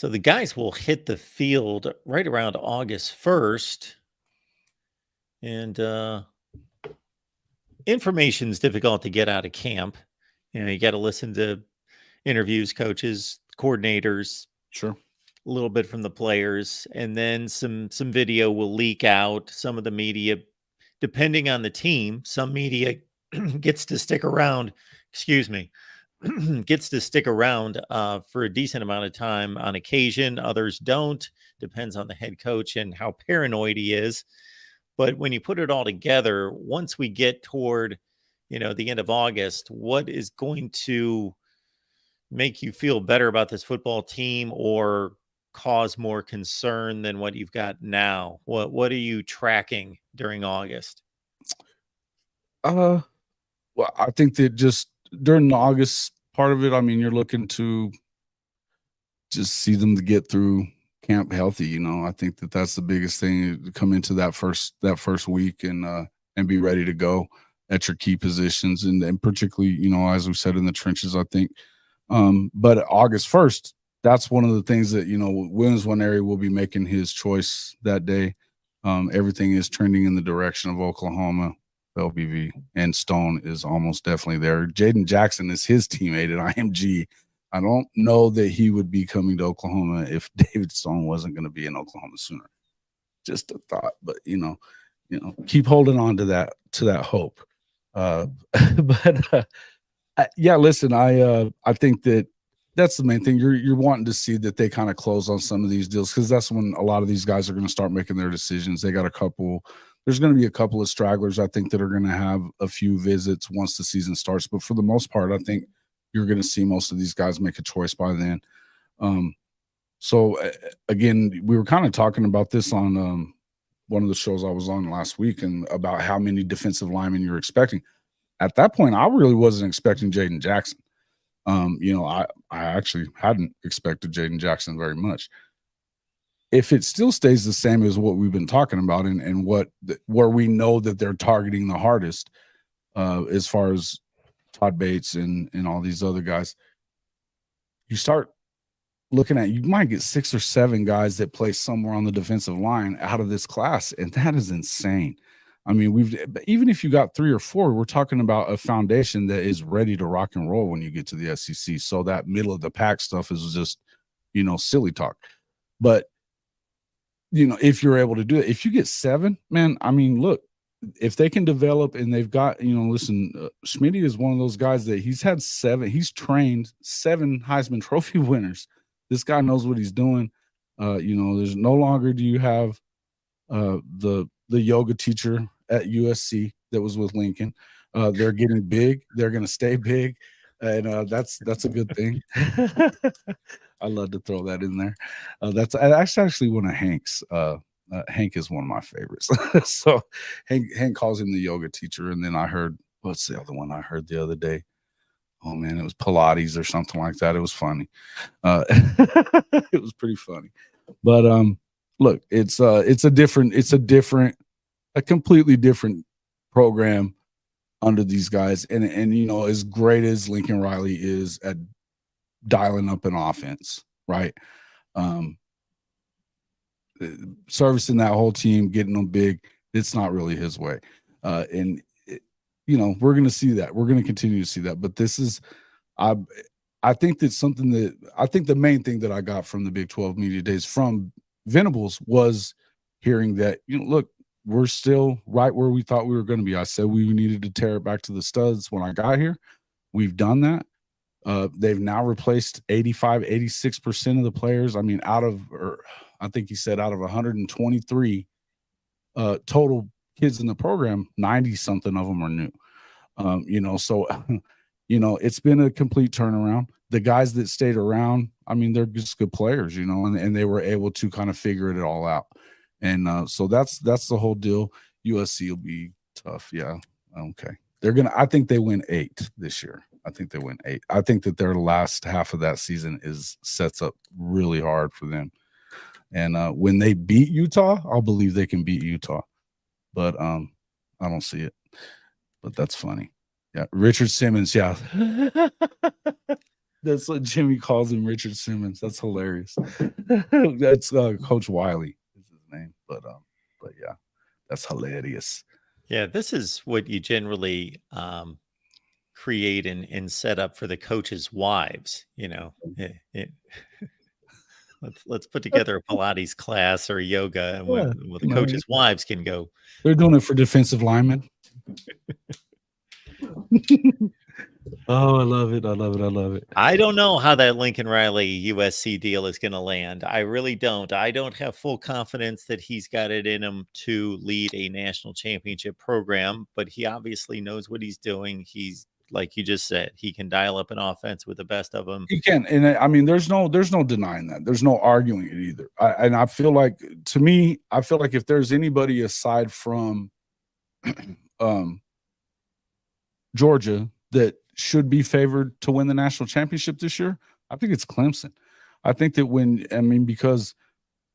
So the guys will hit the field right around August 1st. And information's difficult to get out of camp. You got to listen to interviews, coaches, coordinators, Sure. a little bit from the players, and then some video will leak out. Some of the media, depending on the team, some media gets to stick around. Excuse me. Gets to stick around for a decent amount of time on occasion. Others don't. Depends on the head coach and how paranoid he is. But when you put it all together, once we get toward, the end of August, what is going to make you feel better about this football team or cause more concern than what you've got now? What are you tracking during August? Well, I think that just during the August part of it, I mean, you're looking to just see them to get through camp healthy. I think that that's the biggest thing, to come into that first week and be ready to go at your key positions, and particularly, as we said, in the trenches, I think. But August 1st, that's one of the things that, Williams Nwaneri will be making his choice that day. Everything is trending in the direction of Oklahoma, LBV, and Stone is almost definitely there. Jaden Jackson is his teammate at IMG. I don't know that he would be coming to Oklahoma if David Stone wasn't going to be in Oklahoma sooner. Just a thought, but keep holding on to that hope. Yeah, listen, I think that that's the main thing. You're wanting to see that they kind of close on some of these deals, because that's when a lot of these guys are going to start making their decisions. They got there's going to be a couple of stragglers, I think, that are going to have a few visits once the season starts. But for the most part, I think you're going to see most of these guys make a choice by then. So again, we were kind of talking about this on one of the shows I was on last week, and about how many defensive linemen you're expecting. At that point, I really wasn't expecting Jaden Jackson. I actually hadn't expected Jaden Jackson very much. If it still stays the same as what we've been talking about, and where we know that they're targeting the hardest, as far as Todd Bates and all these other guys, you start looking at, you might get 6 or 7 guys that play somewhere on the defensive line out of this class, and that is insane. I mean, even if you got 3 or 4, we're talking about a foundation that is ready to rock and roll when you get to the SEC. So that middle of the pack stuff is just, silly talk. But, if you're able to do it, if you get 7, man, I mean, look, if they can develop, and they've got, listen, Schmitty is one of those guys that he's trained 7 Heisman Trophy winners. This guy knows what he's doing. There's no longer do you have the yoga teacher at USC that was with Lincoln. They're getting big. They're going to stay big, and that's a good thing. I love to throw that in there. That's actually one of Hank's. Hank is one of my favorites. So Hank calls him the yoga teacher, and then I heard, what's the other one I heard the other day? Oh man, it was Pilates or something like that. It was funny. It was pretty funny. But look, it's a completely different program under these guys. And as great as Lincoln Riley is at dialing up an offense, right? Servicing that whole team, getting them big, it's not really his way. We're going to see that. We're going to continue to see that. But this is, I think that's something that, I think the main thing that I got from the Big 12 Media Days from Venables was hearing that, look, we're still right where we thought we were going to be. I said we needed to tear it back to the studs when I got here. We've done that. They've now replaced 86% of the players. I mean, I think he said out of 123 total kids in the program, 90-something of them are new. So, it's been a complete turnaround. The guys that stayed around, I mean, they're just good players, and they were able to kind of figure it all out. And so that's the whole deal. USC will be tough. Yeah. Okay. I think they win 8 this year. I think they win 8. I think that their last half of that season sets up really hard for them. And when they beat Utah, I'll believe they can beat Utah. But I don't see it. But that's funny. Yeah. Richard Simmons. Yeah. That's what Jimmy calls him, Richard Simmons. That's hilarious. That's Coach Wiley is his name. But yeah, that's hilarious. Yeah, this is what you generally create and set up for the coaches' wives. Let's put together a Pilates class or a yoga, and Yeah, the coaches' wives can go. they're doing it for defensive linemen. Oh, I love it. I love it. I love it. I don't know how that Lincoln Riley USC deal is going to land. I really don't. I don't have full confidence that he's got it in him to lead a national championship program, but he obviously knows what he's doing. He's like you just said, he can dial up an offense with the best of them. He can, and I mean, there's no denying that. There's no arguing it either. And I feel like, to me, I feel like if there's anybody aside from Georgia that should be favored to win the national championship this year, I think it's Clemson. I think that because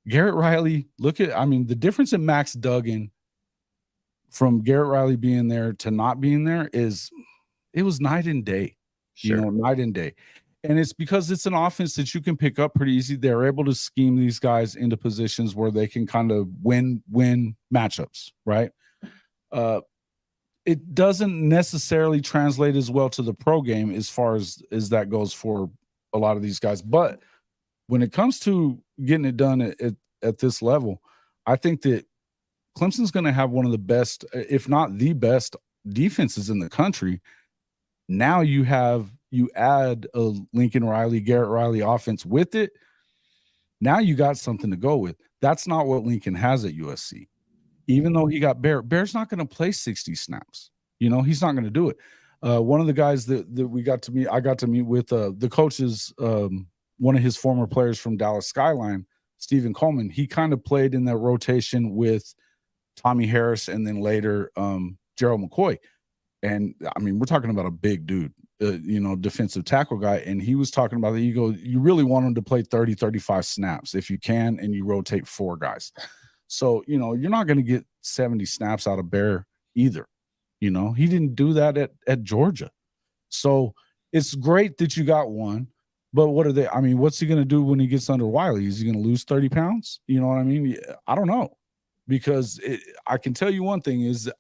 Garrett Riley, the difference in Max Duggan from Garrett Riley being there to not being there it was night and day, Sure. night and day. And it's because it's an offense that you can pick up pretty easy. They're able to scheme these guys into positions where they can kind of win matchups, right? It doesn't necessarily translate as well to the pro game as far as that goes for a lot of these guys. But when it comes to getting it done at this level, I think that Clemson's going to have one of the best, if not the best, defenses in the country. Now you add a Lincoln Riley, Garrett Riley offense with it. Now you got something to go with. That's not what Lincoln has at USC. Even though he got Bear's not going to play 60 snaps. He's not going to do it. One of the guys that I got to meet with the coaches, one of his former players from Dallas Skyline, Stephen Coleman, he kind of played in that rotation with Tommy Harris and then later Gerald McCoy. And I mean, we're talking about a big dude, defensive tackle guy. And he was talking about that. You really want him to play 30, 35 snaps if you can, and you rotate 4 guys. So, you're not going to get 70 snaps out of Bear either. He didn't do that at Georgia. So it's great that you got one, but what's he going to do when he gets under Wiley? Is he going to lose 30 pounds? You know what I mean? I don't know, because I can tell you one thing is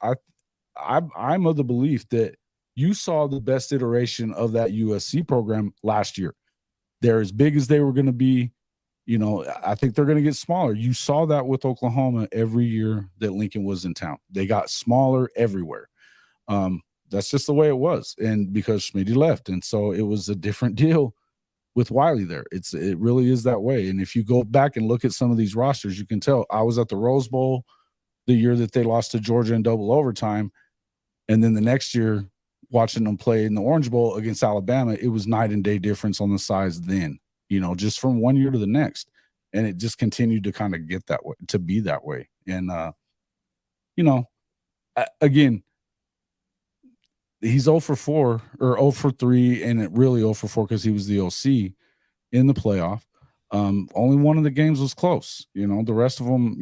I'm of the belief that you saw the best iteration of that USC program last year. They're as big as they were going to be. I think they're going to get smaller. You saw that with Oklahoma every year that Lincoln was in town. They got smaller everywhere. That's just the way it was. And because Schmitty left. And so it was a different deal with Wiley there. It really is that way. And if you go back and look at some of these rosters, you can tell. I was at the Rose Bowl the year that they lost to Georgia in double overtime. And then the next year, watching them play in the Orange Bowl against Alabama, it was night and day difference on the size then. Just from one year to the next. And it just continued to kind of get that way, to be that way. And, again, he's 0 for 4 or 0 for 3, and it really 0 for 4 because he was the OC in the playoff. Only one of the games was close. The rest of them,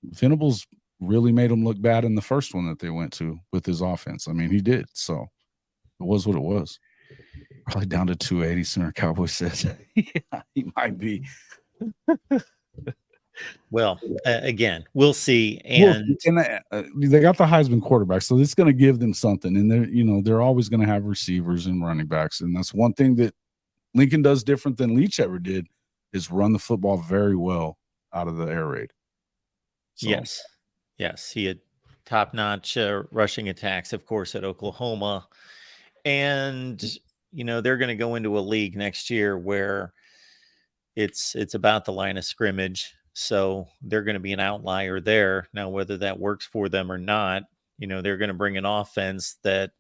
Venables really made him look bad in the first one that they went to with his offense. I mean, he did. So it was what it was. Probably down to 280, Sooner Cowboy says. Yeah, he might be. Well, again, we'll see. And they got the Heisman quarterback, so it's going to give them something. And they're always going to have receivers and running backs. And that's one thing that Lincoln does different than Leach ever did, is run the football very well out of the air raid. So. Yes. He had top-notch rushing attacks, of course, at Oklahoma. And they're going to go into a league next year where it's about the line of scrimmage. So they're going to be an outlier there. Now, whether that works for them or not, they're going to bring an offense that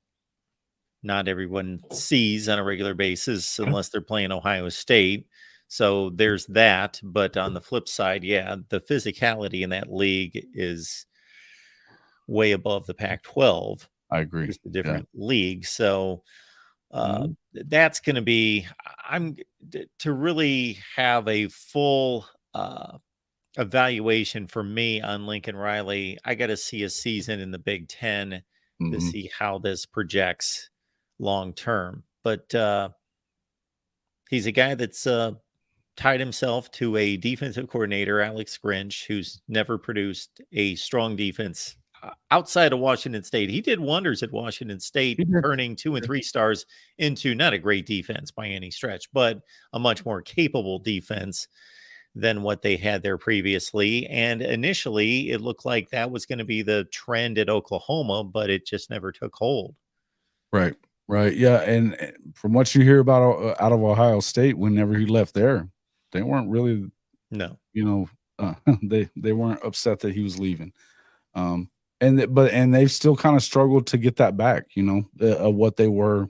not everyone sees on a regular basis unless they're playing Ohio State. So there's that. But on the flip side, the physicality in that league is way above the Pac-12. I agree. Just a different league. So that's going to be, to really have a full evaluation for me on Lincoln Riley. I got to see a season in the Big Ten to see how this projects long term. But He's a guy that's tied himself to a defensive coordinator, Alex Grinch, who's never produced a strong defense outside of Washington State. He did wonders at Washington State, He did. turning 2 and 3 stars into not a great defense by any stretch, but a much more capable defense than what they had there previously. And initially, it looked like that was going to be the trend at Oklahoma, but it just never took hold. Right. Right. Yeah. And from what you hear about out of Ohio State, whenever he left there, they weren't really, No. they weren't upset that he was leaving. And they've still kind of struggled to get that back, what they were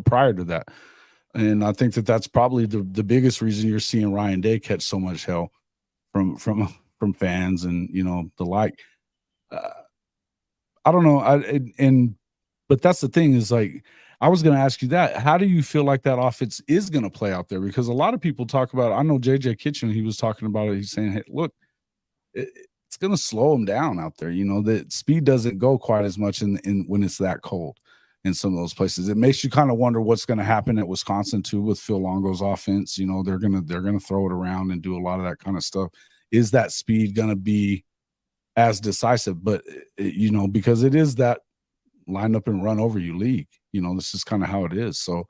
prior to that. And I think that that's probably the biggest reason you're seeing Ryan Day catch so much hell from fans and the like. I don't know. But that's the thing is, like, I was going to ask you that. How do you feel like that offense is going to play out there? Because a lot of people talk about it. I know JJ Kitchen, he was talking about it. He's saying, hey, look, it's going to slow them down out there. The speed doesn't go quite as much in when it's that cold in some of those places. It makes you kind of wonder what's going to happen at Wisconsin too with Phil Longo's offense. They're going to throw it around and do a lot of that kind of stuff. Is that speed going to be as decisive? But because it is that line up and run over you league. This is kind of how it is. So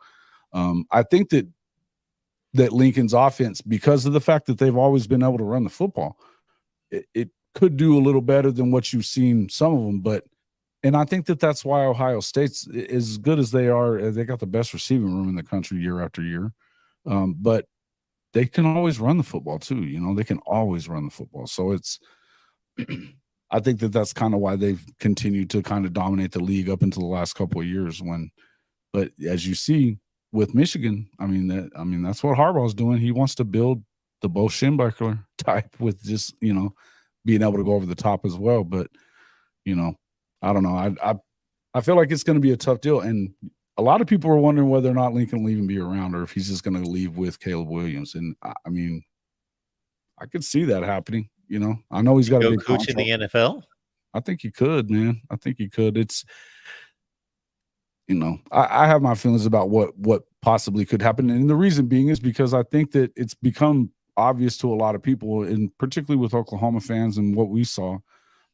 I think that Lincoln's offense, because of the fact that they've always been able to run the football, it could do a little better than what you've seen some of them. And I think that that's why Ohio State's as good as they are. They got the best receiving room in the country year after year. But they can always run the football too. They can always run the football. So it's I think that that's kind of why they've continued to kind of dominate the league up until the last couple of years. But as you see with Michigan, that's what Harbaugh's doing. He wants to build the Bo Schembechler type with just being able to go over the top as well. But I don't know. I feel like it's going to be a tough deal, and a lot of people are wondering whether or not Lincoln will even be around or if he's just going to leave with Caleb Williams. And I could see that happening. I know he's got a big coach contract. in the NFL. I think he could, man. I think he could. It's, I have my feelings about what possibly could happen. And the reason being is because I think that it's become obvious to a lot of people, and particularly with Oklahoma fans and what we saw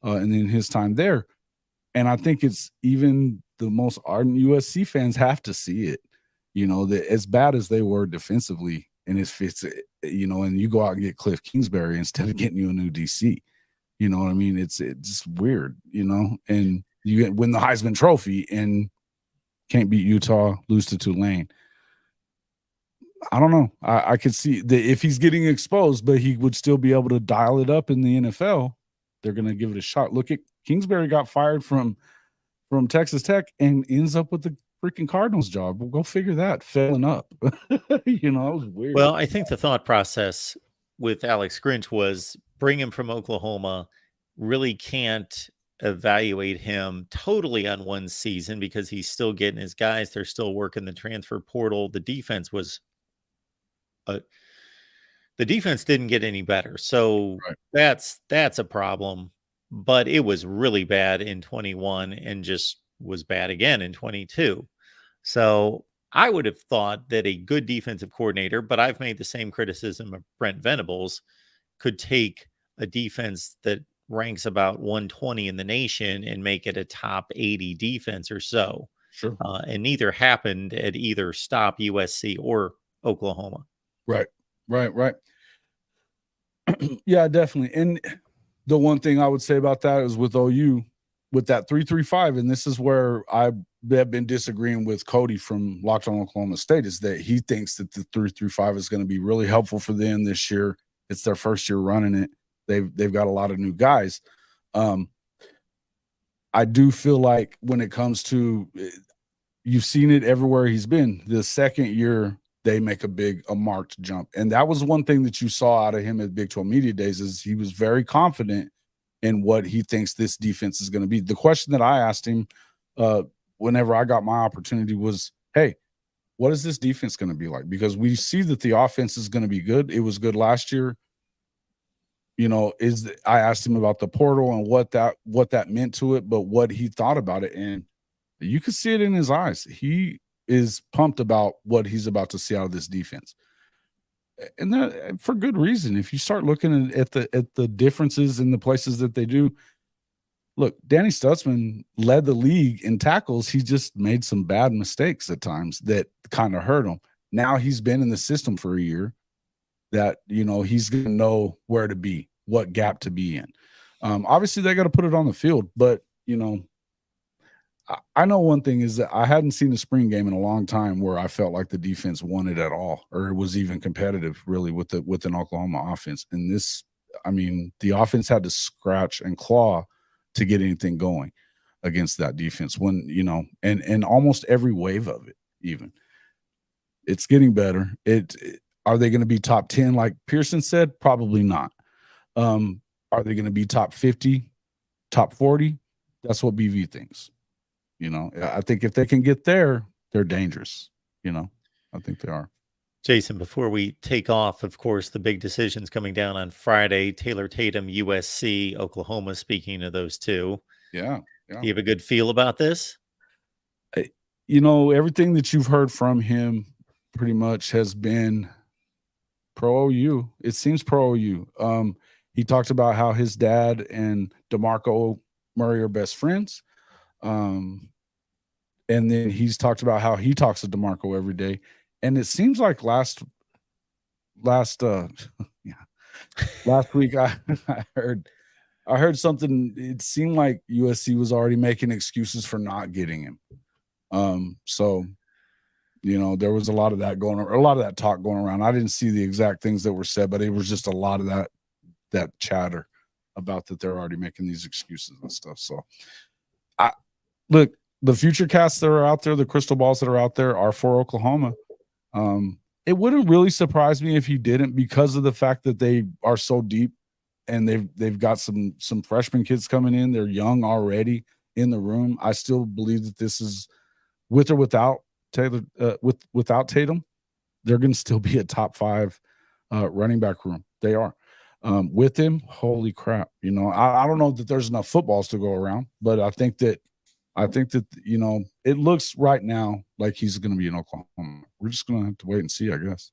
and in his time there. And I think it's even the most ardent USC fans have to see it, that as bad as they were defensively, and if it's, and you go out and get Cliff Kingsbury instead of getting you a new DC, you know what I mean? It's just weird, and you win the Heisman Trophy and can't beat Utah, lose to Tulane. I don't know. I could see that if he's getting exposed, but he would still be able to dial it up in the NFL, they're going to give it a shot. Look at Kingsbury got fired from Texas Tech and ends up with the freaking Cardinals job. Well, go figure that. Failing up. It was weird. Well, I think the thought process with Alex Grinch was bring him from Oklahoma, really can't evaluate him totally on one season because he's still getting his guys. They're still working the transfer portal. The defense didn't get any better. So right. that's a problem, but it was really bad in 21 and just was bad again in 22. So I would have thought that a good defensive coordinator, but I've made the same criticism of Brent Venables, could take a defense that ranks about 120 in the nation and make it a top 80 defense or so. Sure. And neither happened at either stop USC or Oklahoma. Right. Yeah, definitely. And the one thing I would say about that is with OU, with that 3-3-5, and this is where I have been disagreeing with Cody from Locked On Oklahoma State, is that he thinks that the 3-3-5 is going to be really helpful for them this year. It's their first year running it. They've got a lot of new guys. I do feel like when it comes to, you've seen it everywhere he's been. The second year, they make a marked jump. And that was one thing that you saw out of him at Big 12 Media Days, is he was very confident in what he thinks this defense is going to be. The question that I asked him whenever I got my opportunity was, hey, what is this defense going to be like? Because we see that the offense is going to be good. It was good last year. I asked him about the portal and what that meant to it, but what he thought about it. And you could see it in his eyes. He is pumped about what he's about to see out of this defense. And that for good reason. If you start looking at the differences in the places that they do, look, Danny Stutzman led the league in tackles. He just made some bad mistakes at times that kind of hurt him. Now he's been in the system for a year, that, you know, he's going to know where to be, what gap to be in. Obviously, they got to put it on the field, but, you know, I know one thing is that I hadn't seen a spring game in a long time where I felt like the defense won it at all, or it was even competitive really with an Oklahoma offense. And this, I mean, the offense had to scratch and claw to get anything going against that defense, when, you know, and almost every wave of it, even. It's getting better. Are they going to be top 10 like Pearson said? Probably not. Are they going to be top 50, top 40? That's what BV thinks. You know, I think if they can get there, they're dangerous. You know, I think they are. Jason, before we take off, of course, the big decisions coming down on Friday, Taylor Tatum, USC, Oklahoma, speaking of those two. Yeah. Do you have a good feel about this? You know, everything that you've heard from him pretty much has been pro OU. It seems pro OU. He talked about how his dad and DeMarco Murray are best friends. And then he's talked about how he talks to DeMarco every day. And it seems like last week I heard something. It seemed like USC was already making excuses for not getting him. So, you know, there was a lot of that talk going around. I didn't see the exact things that were said, but it was just a lot of that chatter about that they're already making these excuses and stuff. So look, the future casts that are out there, the crystal balls that are out there are for Oklahoma. It wouldn't really surprise me if he didn't, because of the fact that they are so deep and they've got some freshman kids coming in. They're young already in the room. I still believe that this is, with or without Taylor, without Tatum, they're going to still be a top 5 running back room. They are. With him, holy crap. You know, I don't know that there's enough footballs to go around, but I think that, you know, it looks right now like he's going to be in Oklahoma. We're just going to have to wait and see, I guess.